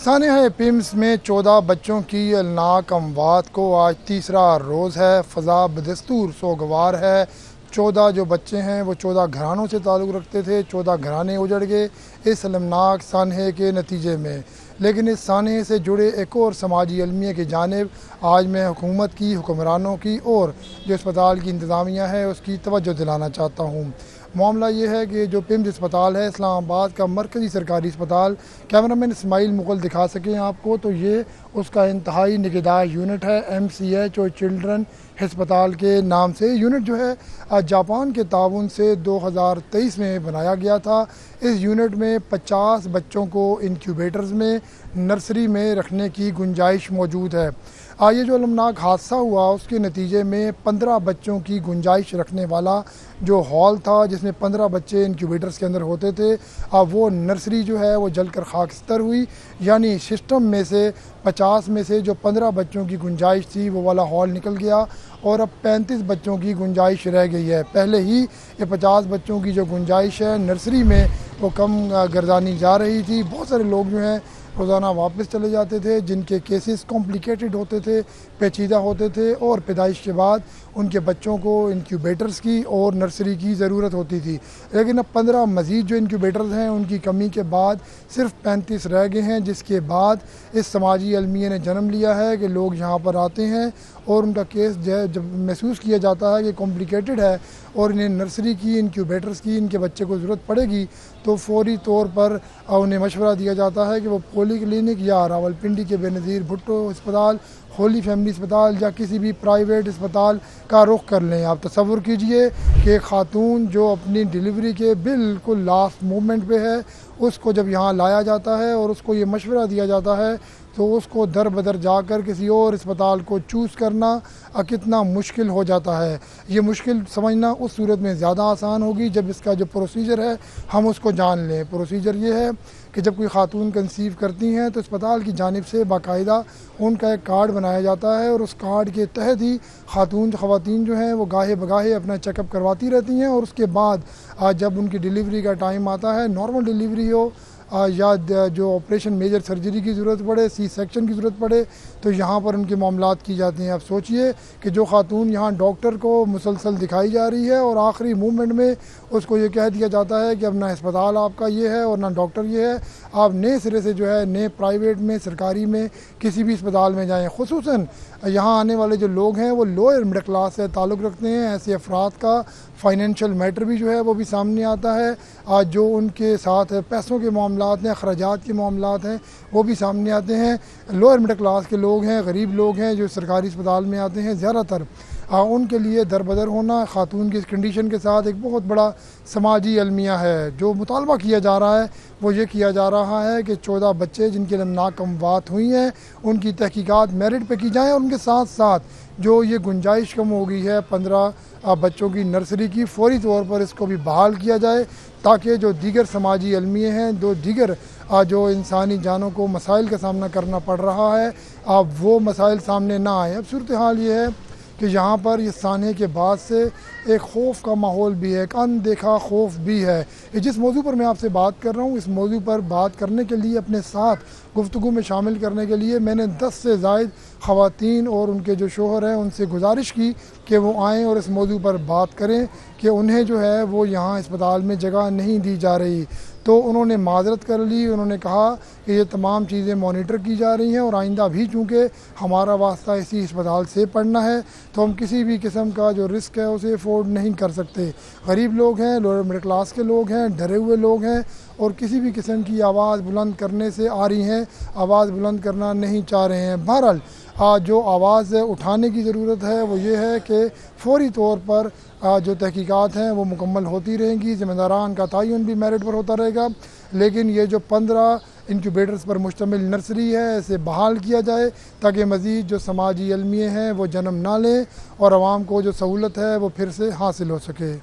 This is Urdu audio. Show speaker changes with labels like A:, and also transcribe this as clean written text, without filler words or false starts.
A: سانحہ پیمز میں 14 بچوں کی الناک اموات کو آج تیسرا روز ہے۔ فضا بدستور سوگوار ہے۔ 14 جو بچے ہیں وہ 14 گھرانوں سے تعلق رکھتے تھے۔ 14 گھرانے اجڑ گئے اس المناک سانحے کے نتیجے میں۔ لیکن اس سانحے سے جڑے ایک اور سماجی المیہ کی جانب آج میں حکومت کی، حکمرانوں کی اور جو اسپتال کی انتظامیہ ہے اس کی توجہ دلانا چاہتا ہوں۔ معاملہ یہ ہے کہ جو پیمز اسپتال ہے اسلام آباد کا مرکزی سرکاری اسپتال، کیمرامین اسماعیل مغل دکھا سکیں آپ کو تو یہ اس کا انتہائی نگہداشت یونٹ ہے، MCH اور چلڈرن ہسپتال کے نام سے۔ یونٹ جو ہے جاپان کے تعاون سے 2023 میں بنایا گیا تھا۔ اس یونٹ میں 50 بچوں کو انکیوبیٹرز میں نرسری میں رکھنے کی گنجائش موجود ہے۔ یہ جو المناک حادثہ ہوا اس کے نتیجے میں 15 بچوں کی گنجائش رکھنے والا جو ہال تھا جس میں 15 بچے انکیوبیٹرز کے اندر ہوتے تھے، وہ نرسری جو ہے وہ جل کر خاکستر ہوئی، یعنی سسٹم میں سے 50 میں سے جو 15 بچوں کی گنجائش تھی وہ والا ہال نکل گیا اور اب 35 بچوں کی گنجائش رہ گئی ہے۔ پہلے ہی یہ 50 بچوں کی جو گنجائش ہے نرسری میں وہ کم گردانی جا رہی تھی۔ بہت سارے لوگ جو ہیں روزانہ واپس چلے جاتے تھے جن کے کیسز کمپلیکیٹڈ ہوتے تھے، پیچیدہ ہوتے تھے اور پیدائش کے بعد ان کے بچوں کو انکیوبیٹرز کی اور نرسری کی ضرورت ہوتی تھی۔ لیکن اب 15 مزید جو انکیوبیٹرز ہیں ان کی کمی کے بعد صرف 35 رہ گئے ہیں، جس کے بعد اس سماجی المیہ نے جنم لیا ہے کہ لوگ یہاں پر آتے ہیں اور ان کا کیس جو ہے جب محسوس کیا جاتا ہے کہ کمپلیکیٹڈ ہے اور انہیں نرسری کی، انکیوبیٹرز کی ان کے بچے کو ضرورت پڑے گی تو فوری طور پر انہیں مشورہ دیا جاتا ہے کہ وہ پولی کلینک یا راولپنڈی کے بے نظیر بھٹو اسپتال، ہولی فیملی اسپتال یا کسی بھی پرائیویٹ اسپتال کا رخ کر لیں۔ آپ تصور کیجئے کہ خاتون جو اپنی ڈیلیوری کے بالکل لاسٹ مومنٹ پہ ہے، اس کو جب یہاں لایا جاتا ہے اور اس کو یہ مشورہ دیا جاتا ہے تو اس کو در بدر جا کر کسی اور اسپتال کو چوز کرنا کتنا مشکل ہو جاتا ہے۔ یہ مشکل سمجھنا اس صورت میں زیادہ آسان ہوگی جب اس کا جو پروسیجر ہے ہم اس کو جان لیں۔ پروسیجر یہ ہے کہ جب کوئی خاتون کنسیو کرتی ہیں تو اسپتال کی جانب سے باقاعدہ ان کا ایک کارڈ بنایا جاتا ہے اور اس کارڈ کے تحت ہی خواتین جو ہیں وہ گاہے بگاہے اپنا چیک اپ کرواتی رہتی ہیں اور اس کے بعد جب ان کی ڈیلیوری کا ٹائم آتا ہے، نارمل ڈیلیوری ہو یا جو آپریشن میجر سرجری کی ضرورت پڑے، سی سیکشن کی ضرورت پڑے تو یہاں پر ان کے معاملات کی جاتے ہیں۔ اب سوچئے کہ جو خاتون یہاں ڈاکٹر کو مسلسل دکھائی جا رہی ہے اور آخری مومنٹ میں اس کو یہ کہہ دیا جاتا ہے کہ اب نہ اسپتال آپ کا یہ ہے اور نہ ڈاکٹر یہ ہے، آپ نئے سرے سے جو ہے نئے پرائیویٹ میں، سرکاری میں کسی بھی اسپتال میں جائیں۔ خصوصاً یہاں آنے والے جو لوگ ہیں وہ لوئر مڈل کلاس سے تعلق رکھتے ہیں۔ ایسے افراد کا فائنینشیل میٹر بھی جو ہے وہ بھی سامنے آتا ہے، جو ان کے ساتھ پیسوں کے معاملات ہیں، اخراجات کے معاملات ہیں وہ بھی سامنے آتے ہیں۔ لوئر مڈل کلاس کے لوگ ہیں، غریب لوگ ہیں جو سرکاری اسپتال میں آتے ہیں، زیادہ تر ان کے لیے در بدر ہونا خاتون کی اس کنڈیشن کے ساتھ ایک بہت بڑا سماجی المیہ ہے۔ جو مطالبہ کیا جا رہا ہے وہ یہ کیا جا رہا ہے کہ 14 بچے جن کی المناک اموات ہوئی ہیں ان کی تحقیقات میرٹ پہ کی جائیں اور ان کے ساتھ ساتھ جو یہ گنجائش کم ہو گئی ہے 15 بچوں کی نرسری کی، فوری طور پر اس کو بھی بحال کیا جائے تاکہ جو دیگر سماجی المیہ ہیں، دیگر جو انسانی جانوں کو مسائل کا سامنا کرنا پڑ رہا ہے وہ مسائل سامنے نہ آئیں۔ اب صورتحال یہ ہے کہ یہاں پر یہ سانحے کے بعد سے ایک خوف کا ماحول بھی ہے، ایک اندیکھا خوف بھی ہے۔ جس موضوع پر میں آپ سے بات کر رہا ہوں اس موضوع پر بات کرنے کے لیے اپنے ساتھ گفتگو میں شامل کرنے کے لیے میں نے 10 سے زائد خواتین اور ان کے جو شوہر ہیں ان سے گزارش کی کہ وہ آئیں اور اس موضوع پر بات کریں کہ انہیں جو ہے وہ یہاں اسپتال میں جگہ نہیں دی جا رہی۔ تو انہوں نے معذرت کر لی، انہوں نے کہا کہ یہ تمام چیزیں مانیٹر کی جا رہی ہیں اور آئندہ بھی چونکہ ہمارا واسطہ اسی اسپتال سے پڑنا ہے تو ہم کسی بھی قسم کا جو رسک ہے اسے افورڈ نہیں کر سکتے۔ غریب لوگ ہیں، لوئر مڈل کلاس کے لوگ ہیں، ڈرے ہوئے لوگ ہیں اور کسی بھی قسم کی آواز بلند کرنے سے آ رہی ہیں، آواز بلند کرنا نہیں چاہ رہے ہیں۔ بہرحال جو آواز اٹھانے کی ضرورت ہے وہ یہ ہے کہ فوری طور پر جو تحقیقات ہیں وہ مکمل ہوتی رہیں گی، ذمہ داران کا تعین بھی میرٹ پر ہوتا رہے گا، لیکن یہ جو 15 انکیوبیٹرز پر مشتمل نرسری ہے اسے بحال کیا جائے تاکہ مزید جو سماجی المیہ ہیں وہ جنم نہ لیں اور عوام کو جو سہولت ہے وہ پھر سے حاصل ہو سکے۔